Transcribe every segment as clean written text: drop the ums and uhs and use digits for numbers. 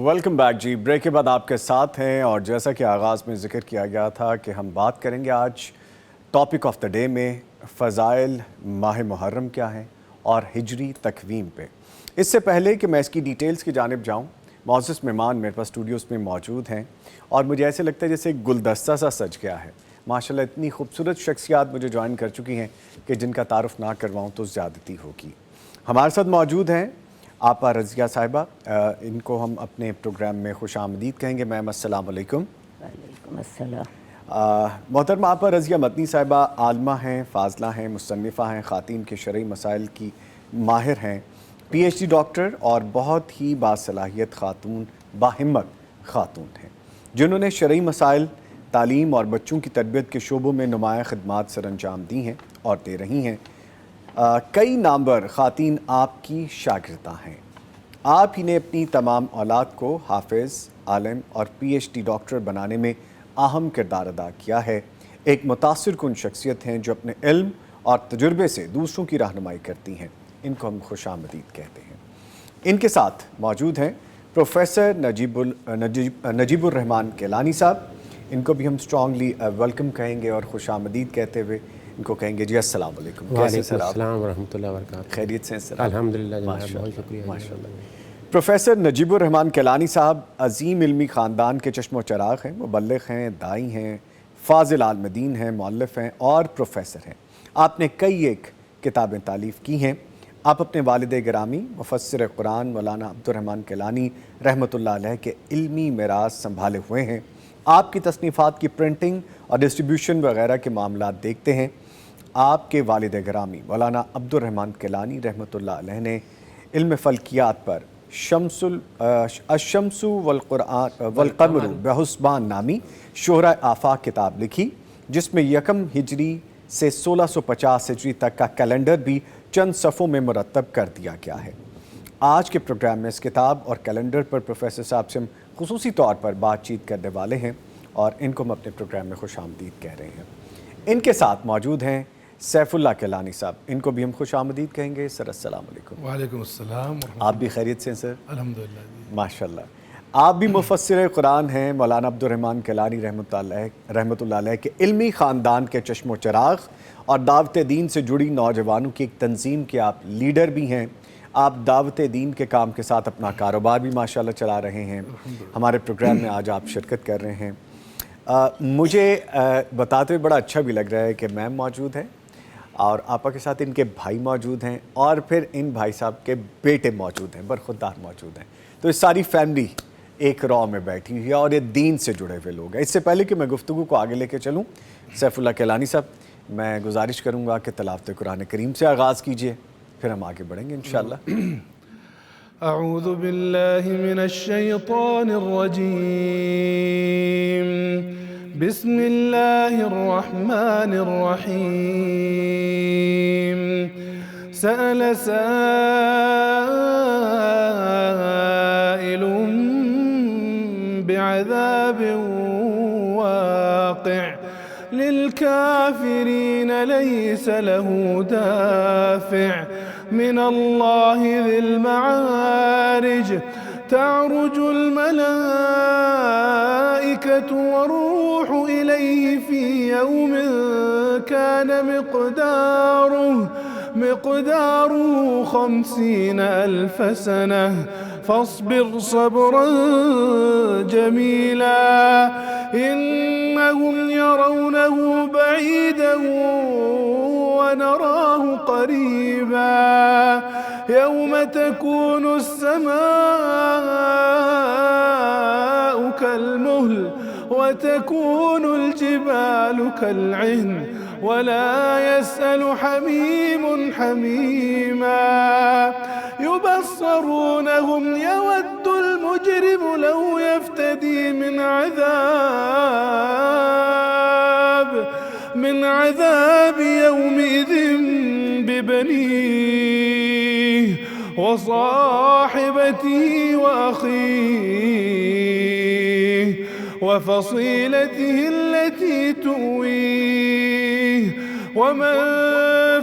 Welcome back جی. Break کے بعد آپ کے ساتھ ہیں اور جیسا کہ آغاز میں ذکر کیا گیا تھا کہ ہم بات کریں گے آج ٹاپک آف دا ڈے میں فضائل ماہ محرم کیا ہیں اور ہجری تقویم پہ. اس سے پہلے کہ میں اس کی ڈیٹیلز کی جانب جاؤں، معزز مہمان میرے پاس اسٹوڈیوز میں موجود ہیں اور مجھے ایسے لگتا ہے جیسے ایک گلدستہ سا سج گیا ہے. ماشاءاللہ اتنی خوبصورت شخصیات مجھے جوائن کر چکی ہیں کہ جن کا تعارف نہ کرواؤں تو زیادتی ہوگی. ہمارے ساتھ موجود ہیں آپا رضیہ صاحبہ، ان کو ہم اپنے پروگرام میں خوش آمدید کہیں گے. میم السلام علیکم. وعلیکم السلام. محترمہ آپا رضیہ مدنی صاحبہ عالمہ ہیں، فاضلہ ہیں، مصنفہ ہیں، خواتین کے شرعی مسائل کی ماہر ہیں، پی ایچ ڈی ڈاکٹر اور بہت ہی باصلاحیت خاتون، باہمت خاتون ہیں جنہوں نے شرعی مسائل، تعلیم اور بچوں کی تربیت کے شعبوں میں نمایاں خدمات سر انجام دی ہیں اور دے رہی ہیں. کئی نامور خواتین آپ کی شاگردہ ہیں. آپ ہی نے اپنی تمام اولاد کو حافظ، عالم اور پی ایچ ڈی ڈاکٹر بنانے میں اہم کردار ادا کیا ہے. ایک متاثر کن شخصیت ہیں جو اپنے علم اور تجربے سے دوسروں کی رہنمائی کرتی ہیں. ان کو ہم خوش آمدید کہتے ہیں. ان کے ساتھ موجود ہیں پروفیسر نجیب الرحمان کیلانی صاحب. ان کو بھی ہم اسٹرانگلی ویلکم کہیں گے اور خوش آمدید کہتے ہوئے ان کو کہیں گے جی السلام علیکم. وعلیکم السلام ورحمۃ اللہ وبرکاتہ. خیریت سے ہیں سر؟ الحمدللہ جناب، بہت شکریہ. پروفیسر نجیب الرحمان کیلانی صاحب عظیم علمی خاندان کے چشم و چراغ ہیں. مبلغ ہیں، داعی ہیں، فاضل عالم دین ہیں، مؤلف ہیں اور پروفیسر ہیں. آپ نے کئی ایک کتابیں تالیف کی ہیں. آپ اپنے والد گرامی مفسر قرآن مولانا عبد الرحمان کیلانی رحمۃ اللہ علیہ کے علمی میراث سنبھالے ہوئے ہیں. آپ کی تصنیفات کی پرنٹنگ اور ڈسٹریبیوشن وغیرہ کے معاملات دیکھتے ہیں. آپ کے والد گرامی مولانا عبد الرحمان کیلانی رحمۃ اللہ علیہ نے علم فلکیات پر الشمس والقمر بحسبان نامی شہرۂ آفاق کتاب لکھی، جس میں 1 ہجری سے 1650 ہجری تک کا کیلنڈر بھی چند صفحوں میں مرتب کر دیا گیا ہے. آج کے پروگرام میں اس کتاب اور کیلنڈر پر پروفیسر صاحب سے ہم خصوصی طور پر بات چیت کرنے والے ہیں اور ان کو ہم اپنے پروگرام میں خوش آمدید کہہ رہے ہیں. ان کے ساتھ موجود ہیں سیف اللہ کیلانی صاحب. ان کو بھی ہم خوش آمدید کہیں گے. سر السلام علیکم. وعلیکم السلام. آپ بھی خیریت سے ہیں سر؟ الحمدللہ. ماشاءاللہ. آپ بھی مفسر قرآن ہیں. مولانا عبد الرحمان کیلانی رحمۃ اللہ علیہ کے علمی خاندان کے چشم و چراغ اور دعوت دین سے جڑی نوجوانوں کی ایک تنظیم کے آپ لیڈر بھی ہیں. آپ دعوت دین کے کام کے ساتھ اپنا کاروبار بھی ماشاءاللہ چلا رہے ہیں. ہمارے پروگرام میں آج آپ شرکت کر رہے ہیں. مجھے بتاتے ہوئے بڑا اچھا بھی لگ رہا ہے کہ میم موجود ہیں اور آپا کے ساتھ ان کے بھائی موجود ہیں اور پھر ان بھائی صاحب کے بیٹے موجود ہیں، برخوردار موجود ہیں. تو اس ساری فیملی ایک رو میں بیٹھی ہوئی ہے اور یہ دین سے جڑے ہوئے لوگ ہیں. اس سے پہلے کہ میں گفتگو کو آگے لے کے چلوں، سیف اللہ کیلانی صاحب میں گزارش کروں گا کہ تلاوت قرآن کریم سے آغاز کیجئے، پھر ہم آگے بڑھیں گے انشاءاللہ. اعوذ باللہ من الشیطان الرجیم. بسم اللہ الرحمن الرحیم. سأل سائل بعذاب واقع للكافرين ليس له دافع من الله ذي المعارج. تعرج الملائكة والروح إليه في يوم كان مقداره 50,000 سنة فاصبر صبرا جميلا إنهم يرونه بعيدا ونراه قريبا يوم تكون السماء كالمهل وتكون الجبال كالعهن ولا يسأل حميم حميما. يبصرونهم يود المجرم لو يفتدي من عذاب يومئذ ببنيه وصاحبته وأخيه وفصيلته التي تؤويه ومن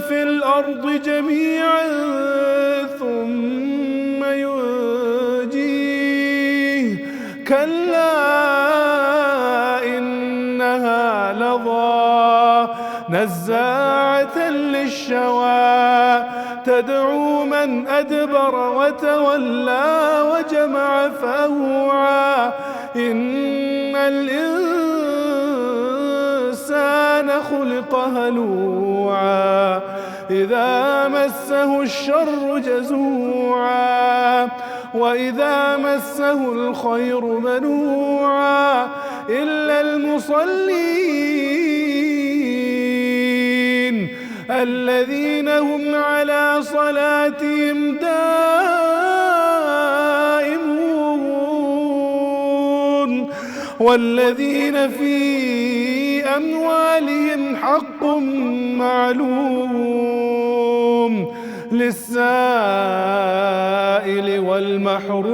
في الأرض جميعا ثم ينجيه كلا إنها لظى نزاعة للشوى تدعو من أدبر وتولى وجمع فأوعى إن الإنسان خلق هلوعا إذا مسه الشر جزوعا وإذا مسه الخير منوعا إلا المصلين الذين هم على صلاتهم دائمون والذين في أموالهم حق معلوم للسائل والمحروم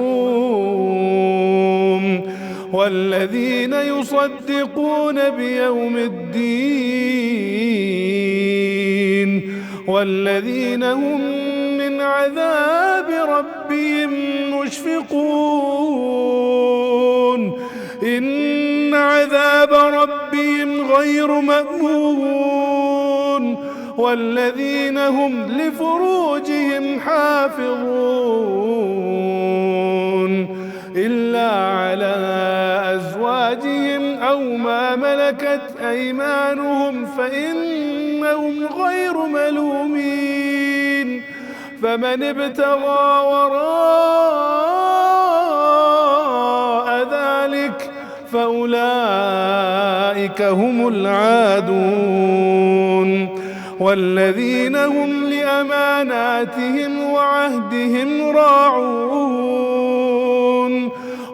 والذين يصدقون بيوم الدين والذين هم من عذاب ربهم مشفقون إن عذاب ربهم غير مأمون والذين هم لفروجهم حافظون إلا على أزواجهم أو ما ملكت أيمانهم فإنهم غير ملومين فمن ابتغى وراء ذلك فأولئك هم العادون والذين هم لأماناتهم وعهدهم راعون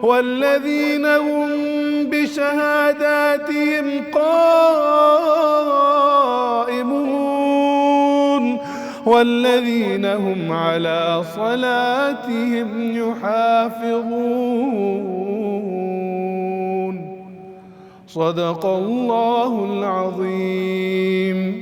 والذين هم بشهاداتهم قائمون والذين هم على صلاتهم يحافظون صدق الله العظيم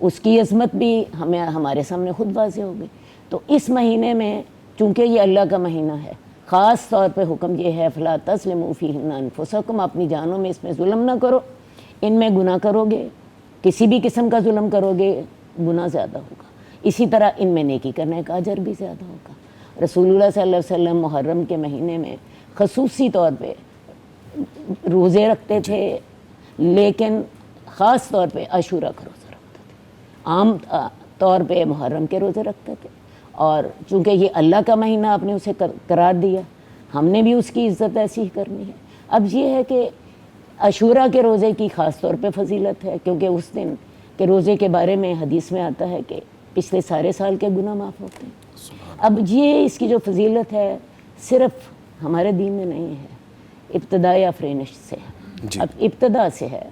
اس کی عظمت بھی ہمارے سامنے خود واضح ہو گئی. تو اس مہینے میں چونکہ یہ اللہ کا مہینہ ہے، خاص طور پہ حکم یہ ہے فلا تظلموا فیہن انفسکم، اپنی جانوں میں اس میں ظلم نہ کرو. ان میں گناہ کرو گے، کسی بھی قسم کا ظلم کرو گے، گناہ زیادہ ہوگا. اسی طرح ان میں نیکی کرنے کا اجر بھی زیادہ ہوگا. رسول اللہ صلی اللہ علیہ وسلم محرم کے مہینے میں خصوصی طور پہ روزے رکھتے تھے، لیکن خاص طور پہ عاشورہ کا روزہ رکھتے تھے. عام طور پہ محرم کے روزے رکھتے تھے، اور چونکہ یہ اللہ کا مہینہ آپ نے اسے قرار دیا، ہم نے بھی اس کی عزت ایسی ہی کرنی ہے. اب یہ ہے کہ عاشورہ کے روزے کی خاص طور پہ فضیلت ہے، کیونکہ اس دن کے روزے کے بارے میں حدیث میں آتا ہے کہ پچھلے سارے سال کے گناہ معاف ہوتے ہیں. اب یہ اس کی جو فضیلت ہے صرف ہمارے دین میں نہیں ہے، ابتدائی آفرینش سے ہے. اب ابتدا سے ہے.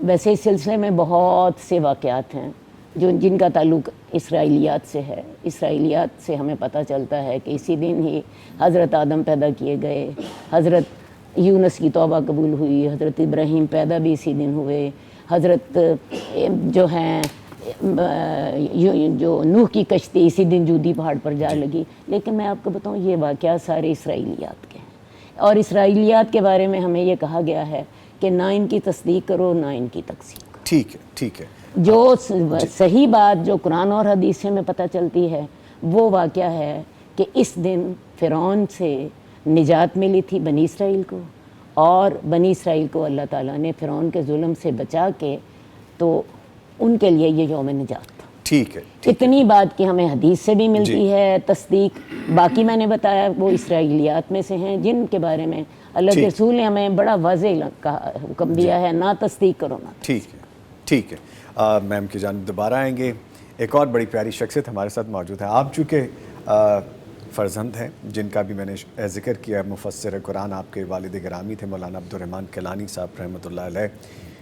ویسے اس سلسلے میں بہت سے واقعات ہیں جن کا تعلق اسرائیلیات سے ہے. اسرائیلیات سے ہمیں پتہ چلتا ہے کہ اسی دن ہی حضرت آدم پیدا کیے گئے، حضرت یونس کی توبہ قبول ہوئی، حضرت ابراہیم پیدا بھی اسی دن ہوئے، حضرت جو ہیں جو نوح کی کشتی اسی دن جودی پہاڑ پر جا لگی. لیکن میں آپ کو بتاؤں یہ واقعات سارے اسرائیلیات کے ہیں، اور اسرائیلیات کے بارے میں ہمیں یہ کہا گیا ہے کہ نہ ان کی تصدیق کرو نہ ان کی تکذیب کرو. ٹھیک ہے، ٹھیک ہے. جو صحیح بات جو قرآن اور حدیث سے میں پتہ چلتی ہے وہ واقعہ ہے کہ اس دن فرعون سے نجات ملی تھی بنی اسرائیل کو، اور بنی اسرائیل کو اللہ تعالیٰ نے فرعون کے ظلم سے بچا کے تو ان کے لیے یہ یوم نجات تھا. ٹھیک ہے. اتنی بات کی ہمیں حدیث سے بھی ملتی ہے تصدیق. باقی میں نے بتایا وہ اسرائیلیات میں سے ہیں جن کے بارے میں اللہ کے رسول نے ہمیں بڑا واضح حکم دیا ہے، نہ تصدیق کرو نہ. ٹھیک ہے، ٹھیک ہے. میم کی جانب دوبارہ آئیں گے. ایک اور بڑی پیاری شخصیت ہمارے ساتھ موجود ہے. آپ چونکہ فرزند ہیں جن کا بھی میں نے ذکر کیا، مفسر قرآن آپ کے والد گرامی تھے مولانا عبدالرحمن کیلانی صاحب رحمۃ اللہ علیہ.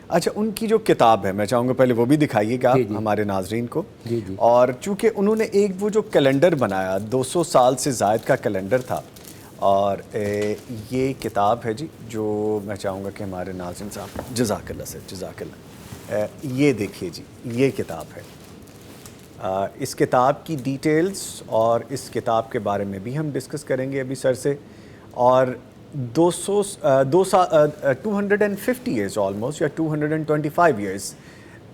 اچھا، ان کی جو کتاب ہے میں چاہوں گا پہلے وہ بھی دکھائیے گا ہمارے ناظرین کو. اور چونکہ انہوں نے ایک وہ جو کیلنڈر بنایا 200 سال سے زائد کا کیلنڈر تھا، اور یہ کتاب ہے جی جو میں چاہوں گا کہ ہمارے ناظرین صاحب جزاک اللہ سے جزاک اللہ. یہ دیکھیے جی، یہ کتاب ہے. اس کتاب کی ڈیٹیلز اور اس کتاب کے بارے میں بھی ہم ڈسکس کریں گے ابھی سر سے. اور 250 ایئرز آلموسٹ یا 225 ایئرز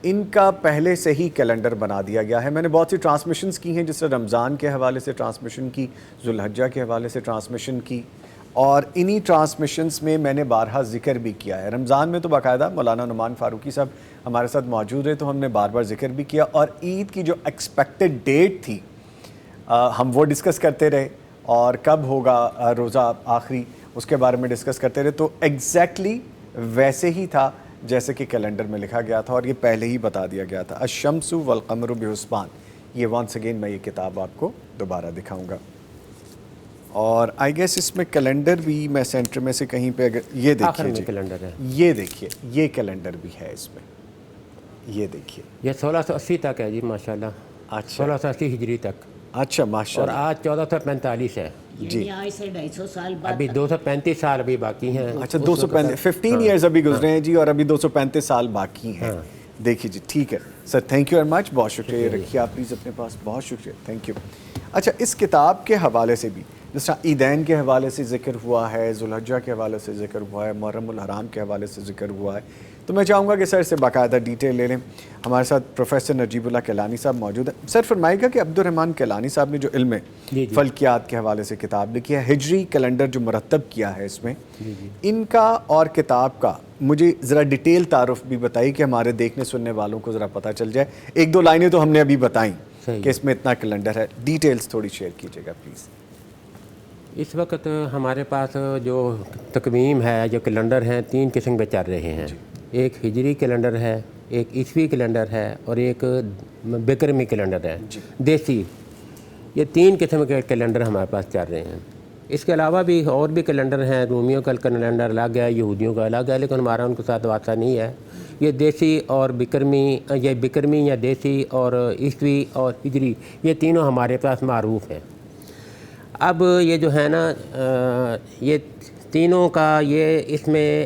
ان کا پہلے سے ہی کیلنڈر بنا دیا گیا ہے. میں نے بہت سی ٹرانسمیشنز کی ہیں، جس طرح رمضان کے حوالے سے ٹرانسمیشن کی، ذوالحجہ کے حوالے سے ٹرانسمیشن کی، اور انہی ٹرانسمیشنز میں میں نے بارہا ذکر بھی کیا ہے. رمضان میں تو باقاعدہ مولانا نعمان فاروقی صاحب ہمارے ساتھ موجود رہے تو ہم نے بار بار ذکر بھی کیا، اور عید کی جو ایکسپیکٹڈ ڈیٹ تھی ہم وہ ڈسکس کرتے رہے، اور کب ہوگا روزہ آخری اس کے بارے میں ڈسکس کرتے رہے. تو ایگزیکٹلی ویسے ہی تھا جیسے کہ کیلنڈر میں لکھا گیا تھا، اور یہ پہلے ہی بتا دیا گیا تھا. الشمس والقمر بحسبان. یہ ونس اگین میں یہ کتاب آپ کو دوبارہ دکھاؤں گا. اور آئی گیس اس میں کیلنڈر بھی میں سینٹر میں سے کہیں پہ اگر یہ دیکھیے جی کیلنڈر ہے، یہ دیکھیے یہ کیلنڈر بھی ہے اس میں. یہ دیکھیے یہ 1680 تک ہے جی ماشاءاللہ. اچھا 1680 ہجری تک. اچھا ماشاء اور اللہ. آج 1445 ہے. جی آج سے 250 سال بعد ابھی 235 سال ابھی باقی ہیں. اچھا 15 ایئرز ابھی گزرے ہیں جی، اور ابھی 235 سال باقی ہیں. دیکھیے جی ٹھیک ہے سر، تھینک یو ویری مچ. بہت شکریہ، رکھیے آپ پلیز اپنے پاس. بہت شکریہ، تھینک یو. اچھا، اس کتاب کے حوالے سے بھی جس طرح عیدین کے حوالے سے ذکر ہوا ہے، ذوالحجہ کے حوالے سے ذکر ہوا ہے، محرم الحرام کے حوالے سے ذکر ہوا ہے، تو میں چاہوں گا کہ سر سے باقاعدہ ڈیٹیل لے لیں. ہمارے ساتھ پروفیسر نجیب اللہ کیلانی صاحب موجود ہیں. سر فرمائے گا کہ عبدالرحمن کیلانی صاحب نے جو علم فلکیات کے حوالے سے کتاب لکھی ہے، ہجری کیلنڈر جو مرتب کیا ہے اس میں، ان کا اور کتاب کا مجھے ذرا ڈیٹیل تعارف بھی بتائی کہ ہمارے دیکھنے سننے والوں کو ذرا پتہ چل جائے. ایک دو لائنیں تو ہم نے ابھی بتائیں کہ اس میں اتنا کیلنڈر ہے، ڈیٹیلز تھوڑی شیئر کیجیے گا پلیز. اس وقت ہمارے پاس جو تقویم ہے، جو کیلنڈر ہیں، 3 قسم کے چل رہے ہیں. ایک ہجری کیلنڈر ہے، ایک عیسوی کیلنڈر ہے، اور ایک بکرمی کیلنڈر ہے دیسی. یہ 3 قسم کے کیلنڈر ہمارے پاس چل رہے ہیں. اس کے علاوہ بھی اور بھی کیلنڈر ہیں. رومیوں کا کیلنڈر الگ ہے، یہودیوں کا الگ ہے، لیکن ہمارا ان کے ساتھ واسطہ نہیں ہے. یہ دیسی اور بکرمی یا دیسی اور عیسوی اور ہجری، یہ تینوں ہمارے پاس معروف ہیں. اب یہ جو ہے نا، یہ تینوں کا یہ اس میں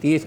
30